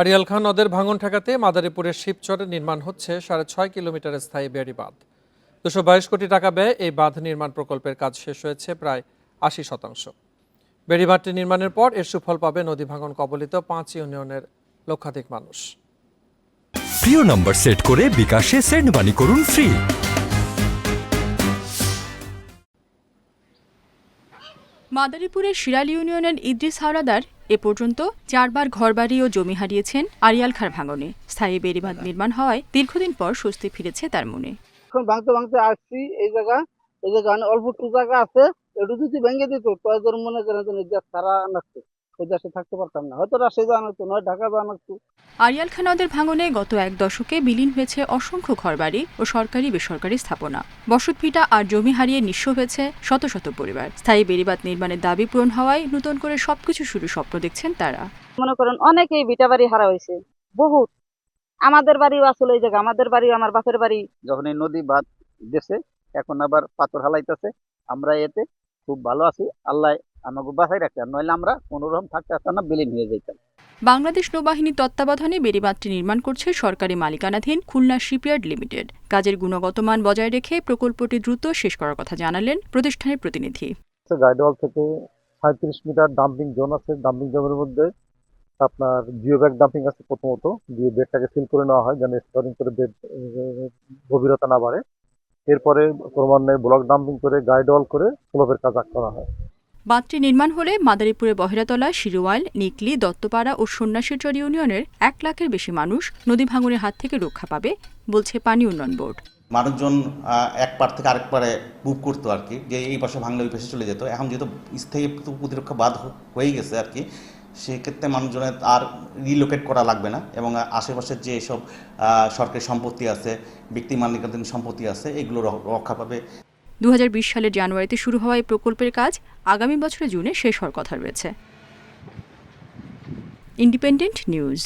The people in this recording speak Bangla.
আড়িয়াল খাঁ নদের ভাঙন ঠেকাতে মাদারীপুরের শিবচরে নির্মাণ হচ্ছে 6.5 কিলোমিটারের স্থায়ী বেড়ি বাঁধ। 222 কোটি টাকা ব্যয়ে এই বাঁধ নির্মাণ প্রকল্পের কাজ শেষ হয়েছে প্রায় 80%। বেড়ি বাঁধটি নির্মাণের পর এর সুফল পাবে নদী ভাঙন কবলিত 5 ইউনিয়নের লক্ষাধিক মানুষ। প্রিয় নম্বর সেট করে বিকাশে সেন্ড মানি করুন ফ্রি। মাদারীপুরের শিরাল ইউনিয়নের ইদ্রিস হাওলাদার এ পর্যন্ত 4 বার ঘরবাড়ি ও জমি হারিয়েছেন আড়িয়াল খাঁর ভাঙনে। স্থায়ী বেড়িবাঁধ নির্মাণ হওয়ায় দীর্ঘদিন পর স্বস্তি ফিরেছে তার মনে। এখন ভাঙতে ভাঙতে আসছি এই জায়গা অল্প একটু জায়গা আছে, একটু যদি ভেঙে দিত তো মনে করেন যে সারা নাচতো ওই দেশে থাকতে পারতাম না, হয়তো রাজশাহী যাওয়া লাগতো, নয় ঢাকা যাওয়া লাগতো। আড়িয়াল খাঁ নদের ভাঙনে গত 1 দশকে বিলীন হয়েছে অসংখ্য ঘরবাড়ি ও সরকারি বেসরকারি স্থাপনা। বসতভিটা আর জমি হারিয়ে নিঃস্ব হয়েছে শত শত পরিবার। স্থায়ী বেড়িবাঁধ নির্মাণের দাবি পূরণ হওয়ায় নতুন করে সবকিছু শুরু স্বপ্ন দেখছেন তারা। মনে করেন অনেকেই ভিটা বাড়ি হারা হয়েছে, বহুত। আমাদের বাড়িও আসলে এই জায়গা, আমাদের বাড়িও আমার বাপের বাড়ি। যখন এই নদী বাঁধ দেশে এখন আবার পাথর হালাইতেছে, আমরা এতে খুব ভালো আছি। আল্লাহ আমাকে বাঁচাই রাখছে, নইলে আমরা কোনোরকম থাকতে আসতাম না, বিলীন হয়ে যেতাম। বাংলাদেশ নৌবাহিনীর তত্ত্বাবধানে বেড়িবাঁধটি নির্মাণ করছে সরকারি মালিকানাধীন খুলনা শিপইয়ার্ড লিমিটেড। কাজের গুণগত মান বজায় রেখে প্রকল্পটি দ্রুত শেষ করার কথা জানালেন প্রতিষ্ঠানের প্রতিনিধি। গাইডওয়াল থেকে 37 মিটার ডাম্পিং জোন আছে। ডাম্পিং জোনের মধ্যে আপনার জিও ব্যাগ ডাম্পিং আছে, প্রথমত দিয়ে বেডটাকে সিল করে নেওয়া হয় যেন স্টোরিং করে বেড গভীরতা না বাড়ে। এরপরে ক্রমান্বয়ে ব্লক ডাম্পিং করে গাইডওয়াল করে স্লোপের কাজ করা হয়। বাঁধটি নির্মাণ হলে মাদারীপুরে বহেরাতলা, শিরোয়াইল, নিকলি, দত্তপাড়া ও সন্ন্যাসীচর ইউনিয়নের 1 লাখের বেশি মানুষ নদী ভাঙনের হাত থেকে রক্ষা পাবে বলছে পানি উন্নয়ন বোর্ড। মানুষজন এক পার থেকে আরেক পারে মুভ করতো আর কি, যে এই পাশে ভাঙলে ওই পাশে চলে যেত। এখন যেহেতু স্থায়ী প্রতিরক্ষা বাঁধ হয়ে গেছে আর কি, সেক্ষেত্রে মানুষজনের আর রিলোকেট করা লাগবে না এবং আশেপাশের যে সব সরকারি সম্পত্তি আছে, ব্যক্তি মালিকানাধীন সম্পত্তি আছে, এগুলো রক্ষা পাবে। 2020 সালের জানুয়ারিতে শুরু হওয়া এই প্রকল্পের কাজ আগামী বছরের জুনে শেষ হওয়ার কথা রয়েছে। Independent news.